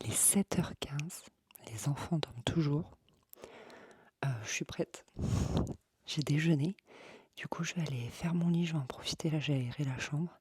Il est 7h15, les enfants dorment toujours. Je suis prête. J'ai déjeuné. Du coup, je vais aller faire mon lit. Je vais en profiter. Là, j'ai aéré la chambre.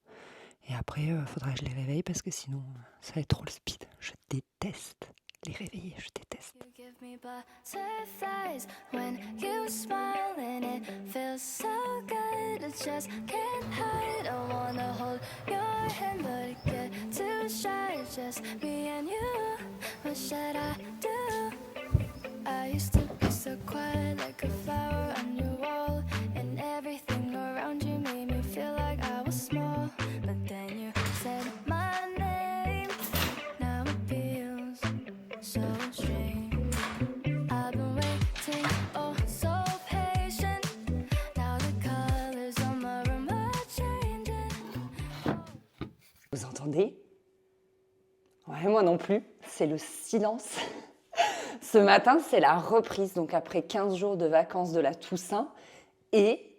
Et après, faudra que je les réveille parce que sinon, ça va être trop le speed. Je déteste les réveiller. Je déteste. You give me butterflies when you smile and it feels so good. I just can't hide. I wanna hold your hand, but it get too shy. It's just me and you. What should I do? I used to be so quiet, like a flower on your wall, and everything around you made me feel like I was small. But then you said my name. Now it feels so strange. I've been waiting, oh so patient. Now the colors on my room are changing. Vous entendez? Ouais, moi non plus. C'est le silence. Ce matin, c'est la reprise. Donc après 15 jours de vacances de la Toussaint. Et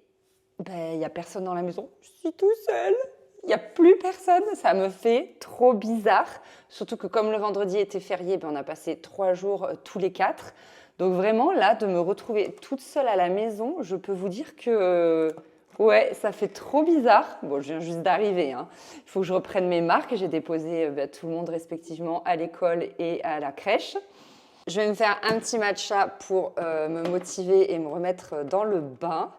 il n'y a personne dans la maison. Je suis tout seule. Il n'y a plus personne. Ça me fait trop bizarre. Surtout que comme le vendredi était férié, on a passé 3 jours tous les 4. Donc vraiment, là, de me retrouver toute seule à la maison, je peux vous dire que... ouais, ça fait trop bizarre. Bon, je viens juste d'arriver. Il faut que je reprenne mes marques. J'ai déposé tout le monde respectivement à l'école et à la crèche. Je vais me faire un petit matcha pour me motiver et me remettre dans le bain.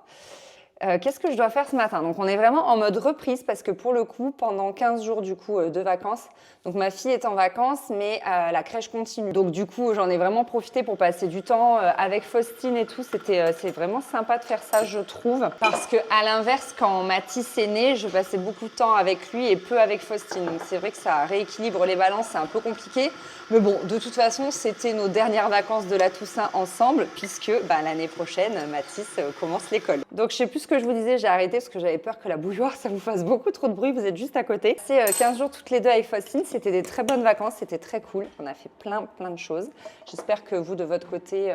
Qu'est-ce que je dois faire ce matin? Donc on est vraiment en mode reprise parce que pour le coup, pendant 15 jours du coup de vacances, donc ma fille est en vacances mais la crèche continue. Donc du coup, j'en ai vraiment profité pour passer du temps avec Faustine et tout. C'est vraiment sympa de faire ça, je trouve. Parce que à l'inverse, quand Mathis est né, je passais beaucoup de temps avec lui et peu avec Faustine. Donc c'est vrai que ça rééquilibre les balances, c'est un peu compliqué. Mais bon, de toute façon, c'était nos dernières vacances de la Toussaint ensemble puisque l'année prochaine, Mathis commence l'école. Donc je sais plus ce que je vous disais, j'ai arrêté parce que j'avais peur que la bouilloire, ça vous fasse beaucoup trop de bruit, vous êtes juste à côté. C'est 15 jours toutes les deux avec Faustine, c'était des très bonnes vacances, c'était très cool. On a fait plein de choses. J'espère que vous, de votre côté,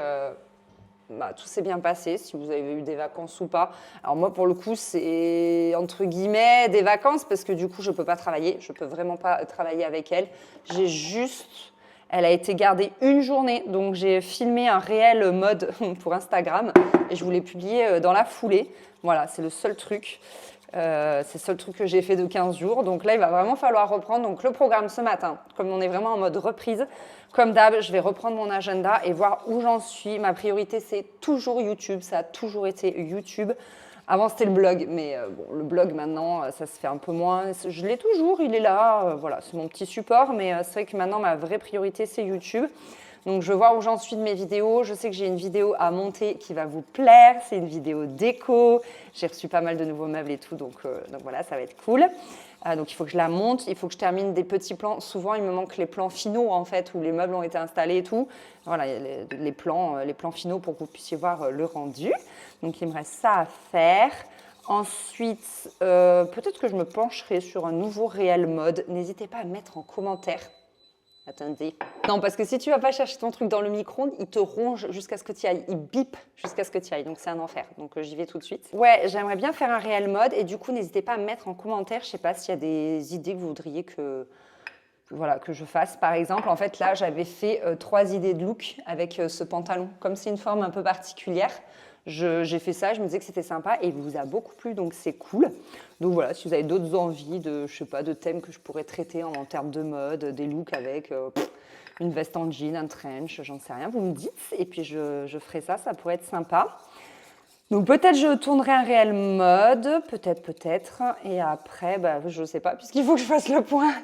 tout s'est bien passé, si vous avez eu des vacances ou pas. Alors moi, pour le coup, c'est entre guillemets des vacances parce que du coup, je peux pas travailler. Je peux vraiment pas travailler avec elle. J'ai juste... Elle a été gardée une journée, donc j'ai filmé un réel mode pour Instagram et je vous l'ai publié dans la foulée. Voilà, c'est le seul truc. C'est le seul truc que j'ai fait de 15 jours. Donc là, il va vraiment falloir reprendre. Donc le programme ce matin, comme on est vraiment en mode reprise, comme d'hab, je vais reprendre mon agenda et voir où j'en suis. Ma priorité, c'est toujours YouTube. Ça a toujours été YouTube. Avant, c'était le blog, mais le blog, maintenant, ça se fait un peu moins. Je l'ai toujours, il est là. Voilà, c'est mon petit support, mais c'est vrai que maintenant, ma vraie priorité, c'est YouTube. Donc, je vois où j'en suis de mes vidéos. Je sais que j'ai une vidéo à monter qui va vous plaire. C'est une vidéo déco. J'ai reçu pas mal de nouveaux meubles et tout, donc voilà, ça va être cool. Donc, il faut que je la monte. Il faut que je termine des petits plans. Souvent, il me manque les plans finaux, en fait, où les meubles ont été installés et tout. Voilà, les plans finaux pour que vous puissiez voir le rendu. Donc, il me reste ça à faire. Ensuite, peut-être que je me pencherai sur un nouveau réel mode. N'hésitez pas à mettre en commentaire. Attendez. Non, parce que si tu vas pas chercher ton truc dans le micro-ondes, il te ronge jusqu'à ce que tu y ailles. Il bip jusqu'à ce que tu y ailles. Donc, c'est un enfer. Donc, j'y vais tout de suite. Ouais, j'aimerais bien faire un réel mode. Et du coup, n'hésitez pas à me mettre en commentaire. Je sais pas s'il y a des idées que vous voudriez que je fasse. Par exemple, en fait, là, j'avais fait 3 idées de look avec ce pantalon. Comme c'est une forme un peu particulière, j'ai fait ça, je me disais que c'était sympa et il vous a beaucoup plu, donc c'est cool. Donc voilà, si vous avez d'autres envies de, je sais pas, de thèmes que je pourrais traiter en termes de mode, des looks avec une veste en jean, un trench, j'en sais rien, vous me dites. Et puis je ferai ça, ça pourrait être sympa. Donc peut-être je tournerai un réel mode, peut-être. Et après, je ne sais pas, puisqu'il faut que je fasse le point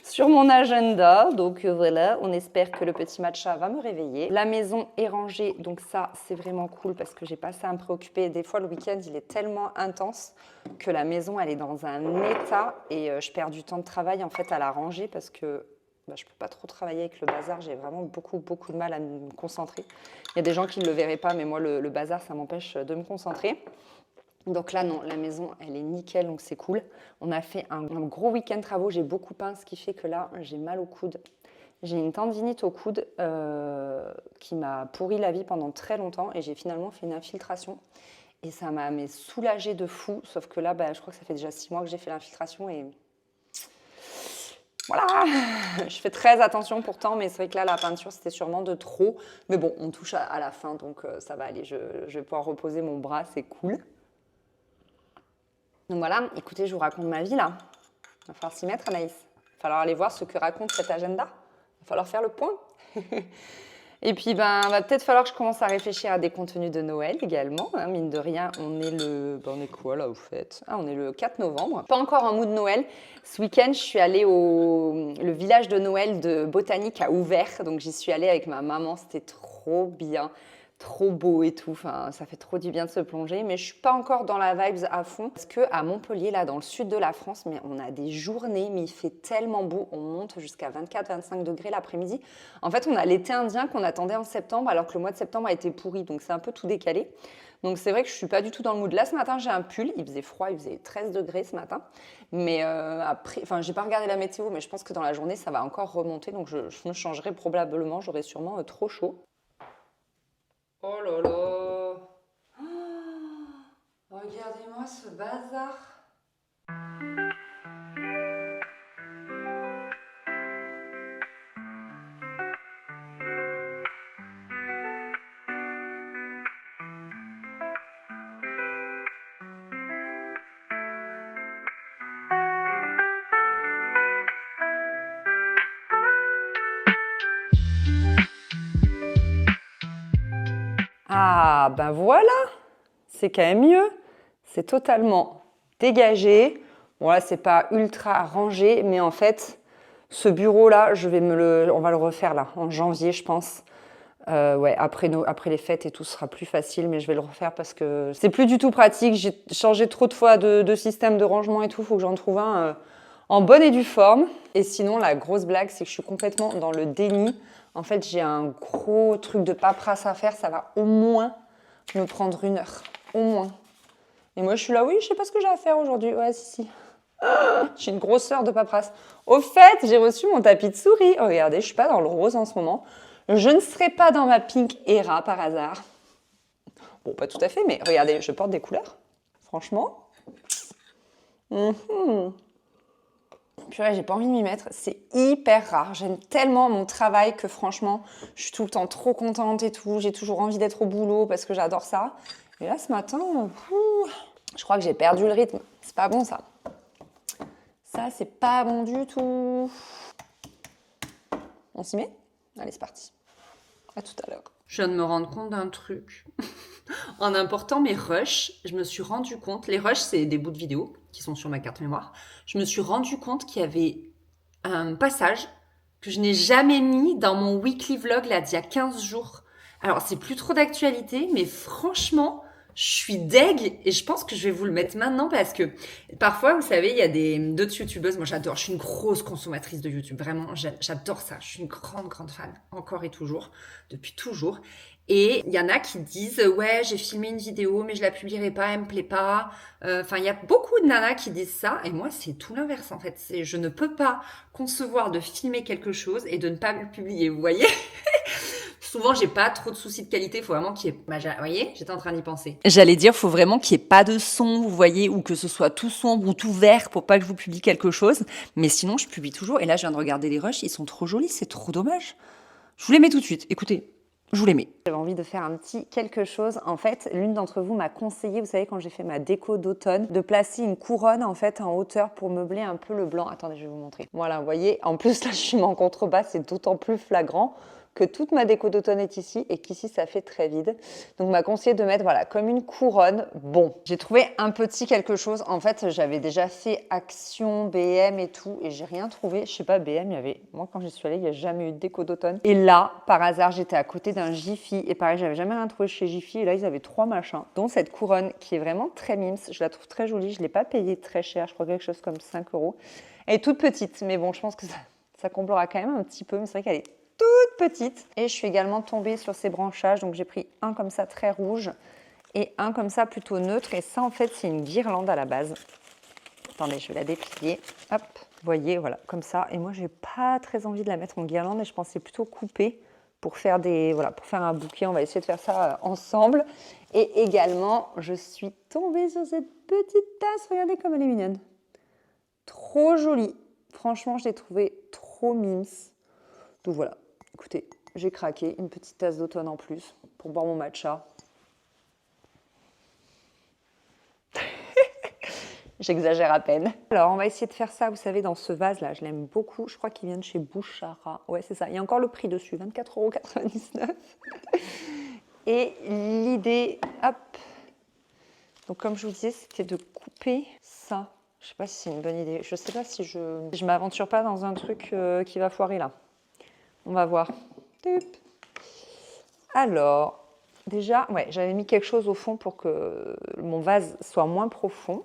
sur mon agenda. Donc voilà, on espère que le petit matcha va me réveiller. La maison est rangée, donc ça c'est vraiment cool parce que j'ai pas ça à me préoccuper. Des fois le week-end il est tellement intense que la maison elle est dans un état et je perds du temps de travail en fait à la ranger parce que je ne peux pas trop travailler avec le bazar, j'ai vraiment beaucoup de mal à me concentrer. Il y a des gens qui ne le verraient pas, mais moi, le bazar, ça m'empêche de me concentrer. Donc là, non, la maison, elle est nickel, donc c'est cool. On a fait un gros week-end travaux, j'ai beaucoup peint, ce qui fait que là, j'ai mal au coude. J'ai une tendinite au coude qui m'a pourri la vie pendant très longtemps et j'ai finalement fait une infiltration. Et ça m'a soulagée de fou, sauf que là, je crois que ça fait déjà 6 mois que j'ai fait l'infiltration et Voilà, je fais très attention pourtant, mais c'est vrai que là, la peinture, c'était sûrement de trop. Mais bon, on touche à la fin, donc ça va aller. Je vais pouvoir reposer mon bras, c'est cool. Donc voilà, écoutez, je vous raconte ma vie là. Il va falloir s'y mettre, Anaïs. Il va falloir aller voir ce que raconte cet agenda. Il va falloir faire le point. Et puis, va peut-être falloir que je commence à réfléchir à des contenus de Noël également. Hein, mine de rien, on est quoi là, au fait? Ah, on est le 4 novembre. Pas encore en mood Noël. Ce week-end, je suis allée le village de Noël de Botanique a ouvert. Donc, j'y suis allée avec ma maman. C'était trop bien. Trop beau et tout, enfin, ça fait trop du bien de se plonger, mais je suis pas encore dans la vibes à fond parce que à Montpellier, là dans le sud de la France, mais on a des journées, mais il fait tellement beau, on monte jusqu'à 24-25 degrés l'après-midi. En fait, on a l'été indien qu'on attendait en septembre, alors que le mois de septembre a été pourri, donc c'est un peu tout décalé. Donc c'est vrai que je suis pas du tout dans le mood. Là ce matin, j'ai un pull, il faisait froid, il faisait 13 degrés ce matin, mais après, enfin, j'ai pas regardé la météo, mais je pense que dans la journée, ça va encore remonter, donc je me changerai probablement, j'aurai sûrement trop chaud. Oh là là! Oh, regardez-moi ce bazar! Ah, ben voilà! C'est quand même mieux. C'est totalement dégagé. Bon là, c'est pas ultra rangé, mais en fait, ce bureau-là, on va le refaire là, en janvier, je pense. Ouais, après les fêtes et tout, ce sera plus facile, mais je vais le refaire parce que c'est plus du tout pratique. J'ai changé trop de fois de système de rangement et tout. Il faut que j'en trouve un en bonne et due forme. Et sinon, la grosse blague, c'est que je suis complètement dans le déni. En fait, j'ai un gros truc de paperasse à faire. Ça va au moins me prendre 1 heure. Au moins. Et moi, je suis là, oui, je sais pas ce que j'ai à faire aujourd'hui. Ouais, si. J'ai une grosse heure de paperasse. Au fait, j'ai reçu mon tapis de souris. Oh, regardez, je suis pas dans le rose en ce moment. Je ne serai pas dans ma pink era par hasard. Bon, pas tout à fait, mais regardez, je porte des couleurs. Franchement. Purée, j'ai pas envie de m'y mettre. C'est hyper rare. J'aime tellement mon travail que franchement, je suis tout le temps trop contente et tout. J'ai toujours envie d'être au boulot parce que j'adore ça. Et là, ce matin, je crois que j'ai perdu le rythme. C'est pas bon, ça. Ça, c'est pas bon du tout. On s'y met? Allez, c'est parti. À tout à l'heure. Je viens de me rendre compte d'un truc. En important mes rushs, je me suis rendu compte, les rushs, c'est des bouts de vidéo qui sont sur ma carte mémoire. Je me suis rendu compte qu'il y avait un passage que je n'ai jamais mis dans mon weekly vlog là d'il y a 15 jours. Alors, c'est plus trop d'actualité, mais franchement, je suis deg et je pense que je vais vous le mettre maintenant parce que parfois, vous savez, il y a d'autres youtubeuses. Moi, j'adore. Je suis une grosse consommatrice de YouTube. Vraiment, j'adore ça. Je suis une grande fan, encore et toujours, depuis toujours. Et il y en a qui disent « Ouais, j'ai filmé une vidéo, mais je la publierai pas, elle me plaît pas. » Enfin, il y a beaucoup de nanas qui disent ça. Et moi, c'est tout l'inverse, en fait. Je ne peux pas concevoir de filmer quelque chose et de ne pas le publier. Vous voyez? Souvent, j'ai pas trop de soucis de qualité. Il faut vraiment qu'il y ait... vous voyez, j'étais en train d'y penser. J'allais dire, il faut vraiment qu'il n'y ait pas de son, vous voyez, ou que ce soit tout sombre ou tout vert pour pas que je vous publie quelque chose. Mais sinon, je publie toujours. Et là, je viens de regarder les rushs. Ils sont trop jolis. C'est trop dommage. Je vous les mets tout de suite. Écoutez. Je vous les mets. J'avais envie de faire un petit quelque chose. En fait, l'une d'entre vous m'a conseillé, vous savez, quand j'ai fait ma déco d'automne, de placer une couronne en fait en hauteur pour meubler un peu le blanc. Attendez, je vais vous montrer. Voilà, vous voyez. En plus, là, je suis en contrebas, c'est d'autant plus flagrant que toute ma déco d'automne est ici et qu'ici, ça fait très vide. Donc, m'a conseillé de mettre, voilà, comme une couronne. Bon, j'ai trouvé un petit quelque chose. En fait, j'avais déjà fait Action, BM et tout et j'ai rien trouvé. Je sais pas, BM, il y avait... Moi, quand j'y suis allée, il n'y a jamais eu de déco d'automne. Et là, par hasard, j'étais à côté d'un Jiffy et pareil, j'avais jamais rien trouvé chez Jiffy et là, ils avaient 3 machins, dont cette couronne qui est vraiment très mimes. Je la trouve très jolie. Je ne l'ai pas payée très cher. Je crois quelque chose comme 5 €. Elle est toute petite, mais bon, je pense que ça comblera quand même un petit peu. Mais c'est vrai qu'elle est toute petite. Et je suis également tombée sur ces branchages. Donc, j'ai pris un comme ça très rouge et un comme ça plutôt neutre. Et ça, en fait, c'est une guirlande à la base. Attendez, je vais la déplier. Hop, vous voyez, voilà, comme ça. Et moi, j'ai pas très envie de la mettre en guirlande et je pensais plutôt couper pour faire pour faire un bouquet. On va essayer de faire ça ensemble. Et également, je suis tombée sur cette petite tasse. Regardez comme elle est mignonne. Trop jolie. Franchement, je l'ai trouvé trop mimes. Donc voilà, écoutez, j'ai craqué. Une petite tasse d'automne en plus pour boire mon matcha. J'exagère à peine. Alors, on va essayer de faire ça, vous savez, dans ce vase-là. Je l'aime beaucoup. Je crois qu'il vient de chez Bouchara. Ouais, c'est ça. Il y a encore le prix dessus, 24,99 €. Et l'idée, hop. Donc, comme je vous disais, c'était de couper ça. Je ne sais pas si c'est une bonne idée. Je ne sais pas si je m'aventure pas dans un truc qui va foirer là. On va voir. Alors, déjà, ouais, j'avais mis quelque chose au fond pour que mon vase soit moins profond.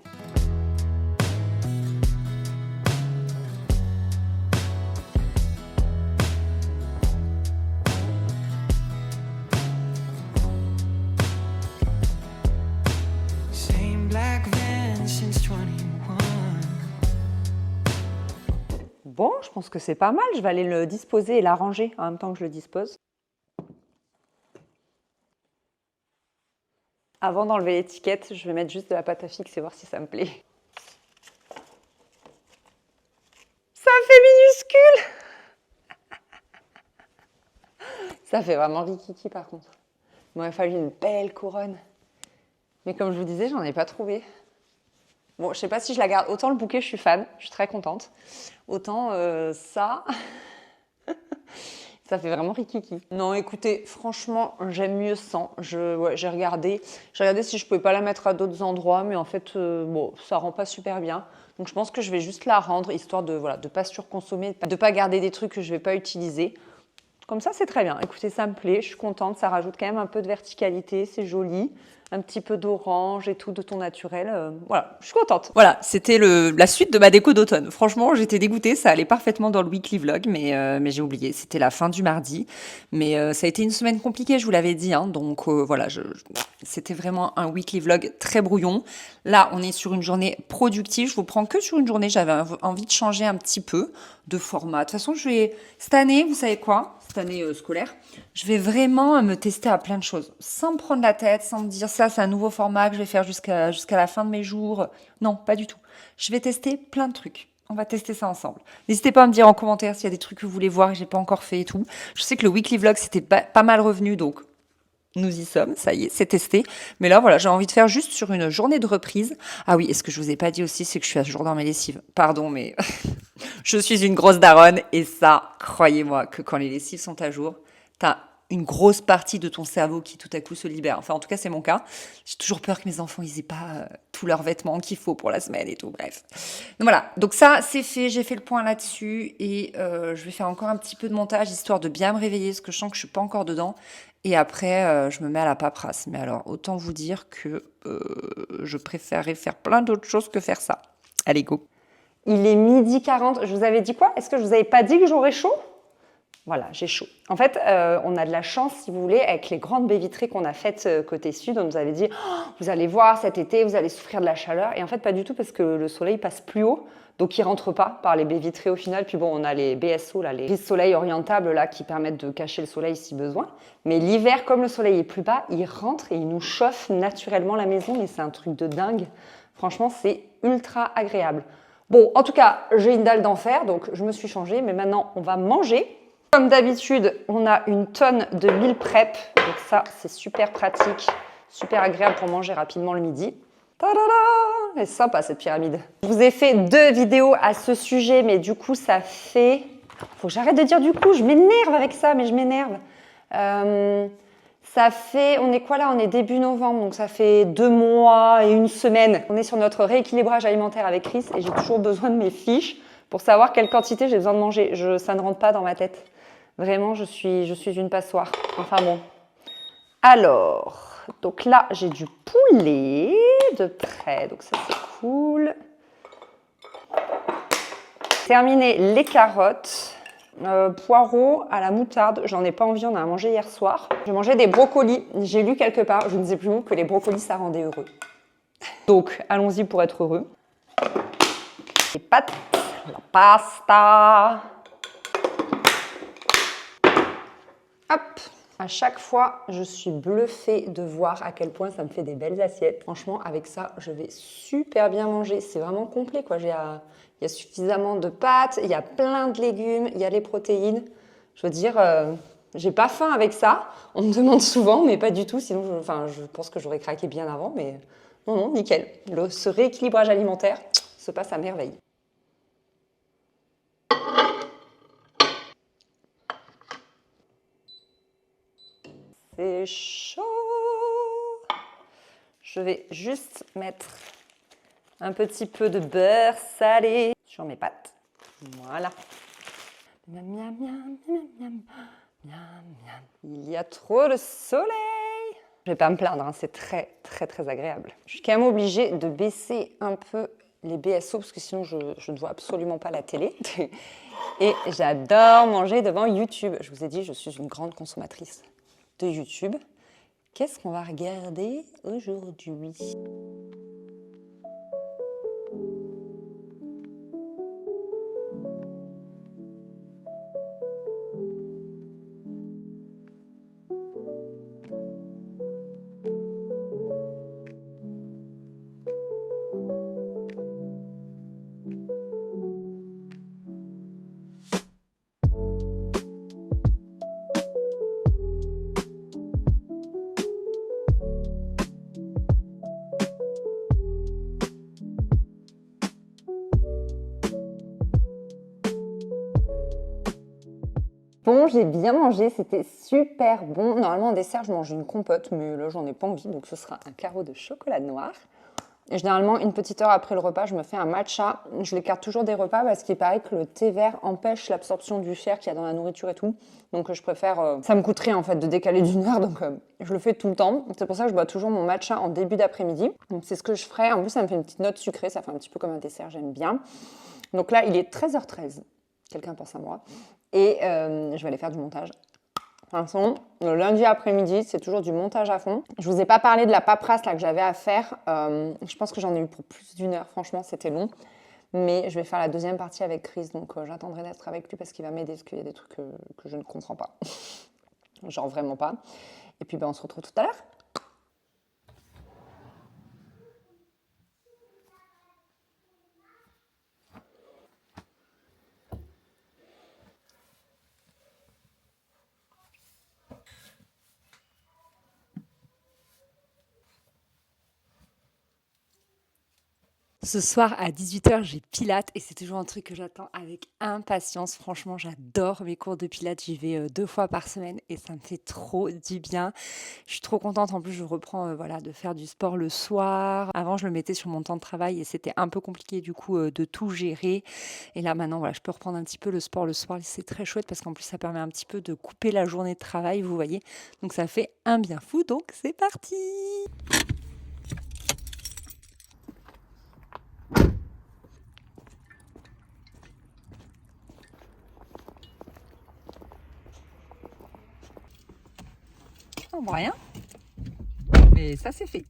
Bon, je pense que c'est pas mal. Je vais aller le disposer et l'arranger en même temps que je le dispose. Avant d'enlever l'étiquette, je vais mettre juste de la pâte à fixer et voir si ça me plaît. Ça fait minuscule! Ça fait vraiment rikiki par contre. Il m'aurait fallu une belle couronne. Mais comme je vous disais, j'en ai pas trouvé. Bon, je sais pas si je la garde. Autant le bouquet, je suis fan, je suis très contente. Autant ça, ça fait vraiment rikiki. Non, écoutez, franchement, j'aime mieux sans. J'ai regardé si je pouvais pas la mettre à d'autres endroits, mais en fait, bon, ça rend pas super bien. Donc je pense que je vais juste la rendre, histoire de voilà, de pas surconsommer, de pas garder des trucs que je vais pas utiliser. Comme ça, c'est très bien. Écoutez, ça me plaît, je suis contente. Ça rajoute quand même un peu de verticalité, c'est joli. Un petit peu d'orange et tout, de ton naturel. Voilà, je suis contente. Voilà, c'était la suite de ma déco d'automne. Franchement, j'étais dégoûtée. Ça allait parfaitement dans le weekly vlog, mais j'ai oublié. C'était la fin du mardi. Mais ça a été une semaine compliquée, je vous l'avais dit. Hein, donc voilà, c'était vraiment un weekly vlog très brouillon. Là, on est sur une journée productive. Je vous prends que sur une journée. J'avais envie de changer un petit peu de format. De toute façon, cette année, vous savez quoi ? Cette année scolaire, je vais vraiment me tester à plein de choses, sans me prendre la tête, sans me dire ça, c'est un nouveau format que je vais faire jusqu'à la fin de mes jours. Non, pas du tout. Je vais tester plein de trucs. On va tester ça ensemble. N'hésitez pas à me dire en commentaire s'il y a des trucs que vous voulez voir et que j'ai pas encore fait et tout. Je sais que le weekly vlog, c'était pas mal revenu, donc nous y sommes, ça y est, c'est testé. Mais là, voilà, j'ai envie de faire juste sur une journée de reprise. Ah oui, et ce que je vous ai pas dit aussi, c'est que je suis à jour dans mes lessives. Pardon, mais je suis une grosse daronne. Et ça, croyez-moi, que quand les lessives sont à jour, t'as une grosse partie de ton cerveau qui tout à coup se libère. Enfin, en tout cas, c'est mon cas. J'ai toujours peur que mes enfants, ils aient pas tous leurs vêtements qu'il faut pour la semaine et tout. Bref. Donc voilà. Donc ça, c'est fait. J'ai fait le point là-dessus. Et je vais faire encore un petit peu de montage, histoire de bien me réveiller, parce que je sens que je suis pas encore dedans. Et après, je me mets à la paperasse. Mais alors, autant vous dire que je préférerais faire plein d'autres choses que faire ça. Allez, go. Il est 12h40. Je vous avais dit quoi? Est-ce que je vous avais pas dit que j'aurais chaud? Voilà, j'ai chaud. En fait, on a de la chance, si vous voulez, avec les grandes baies vitrées qu'on a faites côté sud. On nous avait dit, oh, vous allez voir, cet été, vous allez souffrir de la chaleur. Et en fait, pas du tout, parce que le soleil passe plus haut. Donc, il ne rentre pas par les baies vitrées au final. Puis bon, on a les BSO, là, les prises soleil orientables là, qui permettent de cacher le soleil si besoin. Mais l'hiver, comme le soleil est plus bas, il rentre et il nous chauffe naturellement la maison. Mais c'est un truc de dingue. Franchement, c'est ultra agréable. Bon, en tout cas, j'ai une dalle d'enfer, donc je me suis changée. Mais maintenant, on va manger. Comme d'habitude, on a une tonne de meal prep. Donc ça, c'est super pratique, super agréable pour manger rapidement le midi. Ta-da-da! Elle est sympa cette pyramide. Je vous ai fait 2 vidéos à ce sujet, mais du coup, ça fait... Faut que j'arrête de dire du coup, je m'énerve avec ça, mais je m'énerve. Ça fait... On est quoi là? On est début novembre, donc ça fait 2 mois et 1 semaine. On est sur notre rééquilibrage alimentaire avec Chris et j'ai toujours besoin de mes fiches pour savoir quelle quantité j'ai besoin de manger. Ça ne rentre pas dans ma tête. Vraiment, je suis une passoire. Enfin bon. Alors, donc là, j'ai du poulet de près. Donc ça, c'est cool. Terminé les carottes. Poireaux à la moutarde. J'en ai pas envie, on a mangé hier soir. Je mangeais des brocolis. J'ai lu quelque part, je ne sais plus où, que les brocolis, ça rendait heureux. Donc, allons-y pour être heureux. Les pâtes, la pasta. Hop, À chaque fois, je suis bluffée de voir à quel point ça me fait des belles assiettes. Franchement, avec ça, je vais super bien manger. C'est vraiment complet, quoi. Il y a suffisamment de pâtes, il y a plein de légumes, il y a les protéines. Je veux dire, j'ai pas faim avec ça. On me demande souvent, mais pas du tout. Sinon, je pense que j'aurais craqué bien avant, mais non, non, nickel. Ce rééquilibrage alimentaire se passe à merveille. C'est chaud. Je vais juste mettre un petit peu de beurre salé sur mes pâtes. Voilà. Miam, miam, miam, miam, miam, miam, miam. Il y a trop de soleil. Je vais pas me plaindre, hein, c'est très, très, très agréable. Je suis quand même obligée de baisser un peu les BSO parce que sinon je ne vois absolument pas la télé. Et j'adore manger devant YouTube. Je vous ai dit, je suis une grande consommatrice de YouTube. Qu'est-ce qu'on va regarder aujourd'hui ? Bon, j'ai bien mangé, c'était super bon. Normalement, en dessert, je mange une compote, mais là, j'en ai pas envie, donc ce sera un carreau de chocolat noir. Et généralement, une petite heure après le repas, je me fais un matcha. Je l'écarte toujours des repas parce qu'il paraît que le thé vert empêche l'absorption du fer qu'il y a dans la nourriture et tout. Donc je préfère... ça me coûte rien en fait de décaler d'une heure, donc je le fais tout le temps. C'est pour ça que je bois toujours mon matcha en début d'après-midi. Donc c'est ce que je ferai. En plus, ça me fait une petite note sucrée, ça fait un petit peu comme un dessert, j'aime bien. Donc là, il est 13h13. Quelqu'un pense à moi. Et je vais aller faire du montage. De toute façon, le lundi après-midi, c'est toujours du montage à fond. Je vous ai pas parlé de la paperasse là, que j'avais à faire. Je pense que j'en ai eu pour plus d'une heure. Franchement, c'était long. Mais je vais faire la deuxième partie avec Chris. Donc, j'attendrai d'être avec lui parce qu'il va m'aider. Parce qu'il y a des trucs que je ne comprends pas. Genre vraiment pas. Et puis, on se retrouve tout à l'heure. Ce soir à 18h, j'ai Pilates et c'est toujours un truc que j'attends avec impatience. Franchement, j'adore mes cours de Pilates. J'y vais 2 fois par semaine et ça me fait trop du bien. Je suis trop contente. En plus, je reprends de faire du sport le soir. Avant, je le mettais sur mon temps de travail et c'était un peu compliqué du coup de tout gérer. Et là, maintenant, je peux reprendre un petit peu le sport le soir. C'est très chouette parce qu'en plus, ça permet un petit peu de couper la journée de travail, vous voyez. Donc, ça fait un bien fou. Donc, c'est parti! On voit rien, mais ça c'est fait.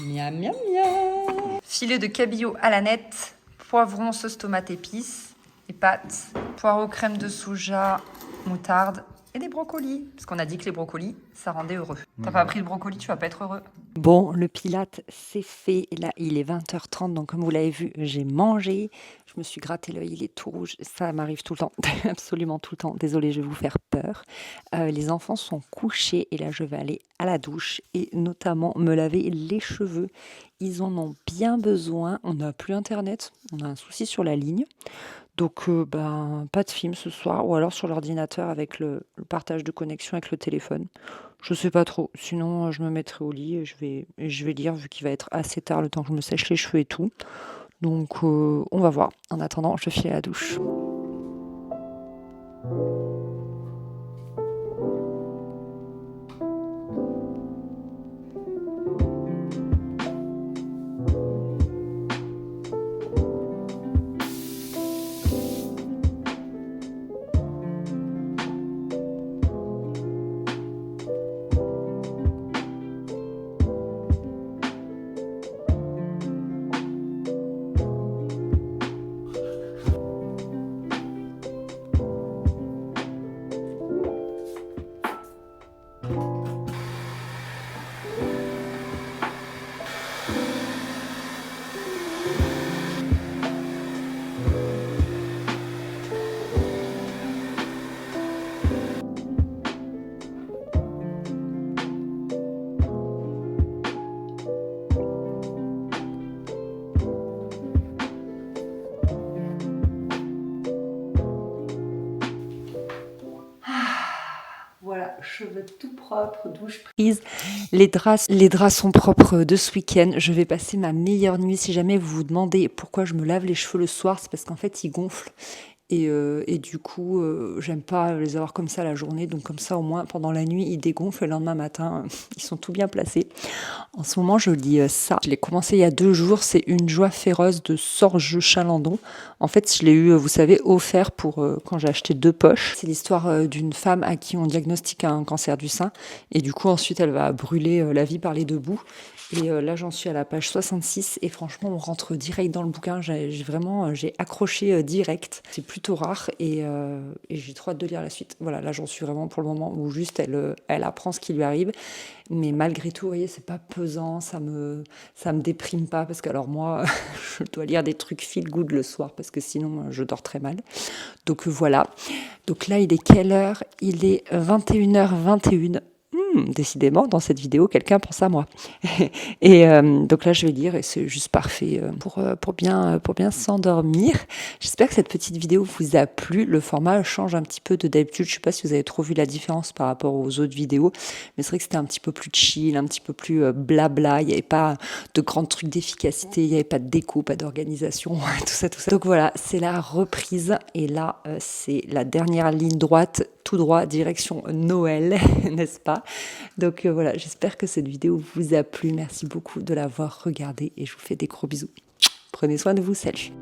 Miam miam miam. Filet de cabillaud à la nette, poivron, sauce tomate épices, et pâtes, poireaux, crème de soja, moutarde et des brocolis. Parce qu'on a dit que les brocolis, ça rendait heureux. T'as pas pris le brocoli, tu vas pas être heureux. Bon, le Pilate, c'est fait. Là, il est 20h30, donc comme vous l'avez vu, j'ai mangé. Je me suis gratté l'œil, il est tout rouge. Ça m'arrive tout le temps, absolument tout le temps. Désolée, je vais vous faire peur. Les enfants sont couchés et là, je vais aller à la douche et notamment me laver les cheveux. Ils en ont bien besoin. On n'a plus Internet, on a un souci sur la ligne. Donc, pas de film ce soir, ou alors sur l'ordinateur avec le partage de connexion avec le téléphone. Je sais pas trop. Sinon, je me mettrai au lit et je vais lire vu qu'il va être assez tard le temps que je me sèche les cheveux et tout. Donc, on va voir. En attendant, je file à la douche. tout propre, douche prise. Les draps sont propres de ce week-end. Je vais passer ma meilleure nuit. Si jamais vous vous demandez pourquoi je me lave les cheveux le soir, c'est parce qu'en fait, ils gonflent. Et du coup, j'aime pas les avoir comme ça la journée. Donc comme ça, au moins, pendant la nuit, ils dégonflent. Et le lendemain matin, ils sont tout bien placés. En ce moment, je lis ça. Je l'ai commencé il y a 2 jours. C'est Une joie féroce de Sorge Chalandon. En fait, je l'ai eu, vous savez, offert pour quand j'ai acheté 2 poches. C'est l'histoire d'une femme à qui on diagnostique un cancer du sein. Et du coup, ensuite, elle va brûler la vie par les 2 bouts. Et là, j'en suis à la page 66. Et franchement, on rentre direct dans le bouquin. J'ai accroché direct. C'est plutôt rare. Et j'ai trop hâte de lire la suite. Voilà, là, j'en suis vraiment pour le moment où juste elle apprend ce qui lui arrive. Mais malgré tout, vous voyez, c'est pas pesant. Ça me déprime pas. Parce que, alors, moi, je dois lire des trucs feel good le soir. Parce que sinon, je dors très mal. Donc, voilà. Donc là, il est quelle heure? Il est 21h21. Décidément, dans cette vidéo, quelqu'un pense à moi. Et donc là, je vais lire et c'est juste parfait pour bien s'endormir. J'espère que cette petite vidéo vous a plu. Le format change un petit peu de d'habitude. Je ne sais pas si vous avez trop vu la différence par rapport aux autres vidéos, mais c'est vrai que c'était un petit peu plus chill, un petit peu plus blabla. Il n'y avait pas de grands trucs d'efficacité, il n'y avait pas de déco, pas d'organisation, tout ça. Donc voilà, c'est la reprise. Et là, c'est la dernière ligne droite, tout droit, direction Noël, n'est-ce pas? Donc voilà, j'espère que cette vidéo vous a plu. Merci beaucoup de l'avoir regardée et je vous fais des gros bisous. Prenez soin de vous, salut!